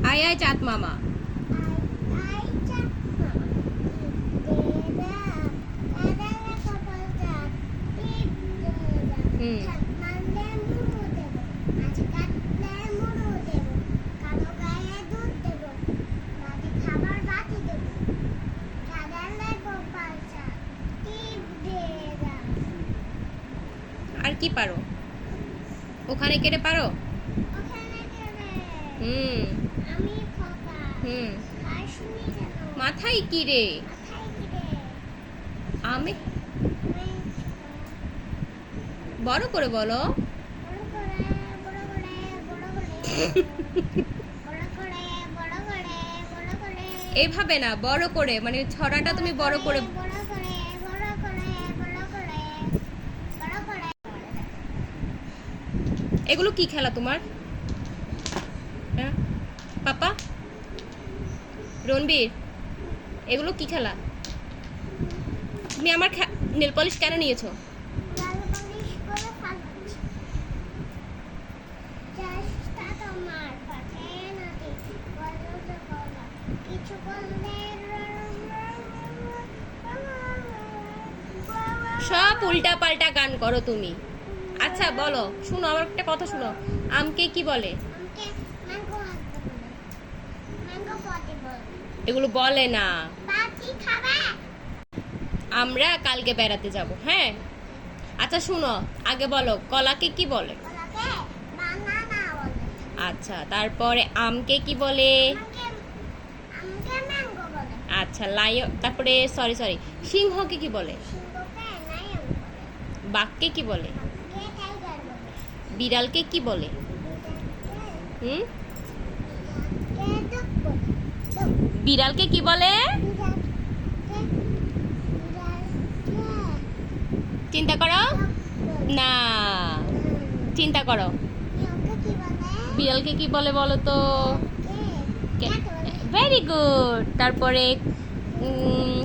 আয় আয় চাঁদ মামা। হুম। আর কি পারো? ওখানে কেটে পারো? হুম হুম। মাথায় কি রে? আমি বড় করে বলো। এইভাবে না, বড় করে, মানে ছড়াটা তুমি বড় করে। এগুলো কি খেলা তোমার? হ্যাঁ পাপা, রণবীর, এগুলো কি খেলা? তুমি আমার নেল পলিশ কেন নিয়েছো? সব উল্টা পাল্টা গান করো তুমি। আচ্ছা বলো, শুনো আমার একটা কথা শুনো। আমকে কি বলে? এগুলো বলে না। আমরা কালকে বেড়াতে যাব, হ্যাঁ? আচ্ছা শুনো, আগে বলো কলাকে কি বলে? আচ্ছা, তারপরে আমকে কি বলে? আচ্ছা, লায়ন, তারপরে সরি সরি, সিংহকে কি বলে? বাঘকে কি বলে? বিড়ালকে কি বলে? হুম, বিড়ালকে কি বলে? চিন্তা করো না, চিন্তা করো। বিড়ালকে কি বলে বলো তো? Very good. তারপরে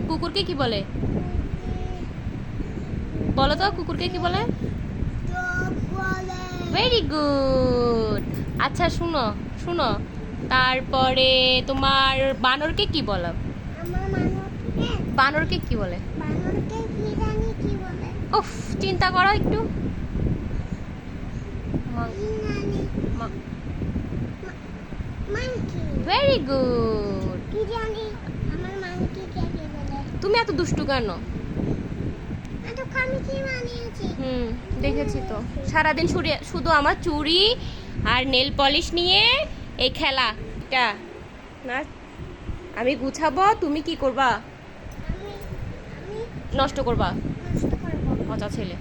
কুকুরকে কি বলে বলো তো? কুকুরকে কি বলে? Very good. আচ্ছা শুনো শুনো, তারপরে তোমার বানরকে কি বলো? বানরকে কি বলে? উফ, চিন্তা করো একটু। Very good. তুমি এত দুষ্টু কেন? হুম, দেখেছি তো, সারাদিন শুধু আমার চুড়ি আর নেল পলিশ নিয়ে এই খেলাটা না। আমি গুছাবো, তুমি কি করবা? নষ্ট করবা। পচা ছেলে।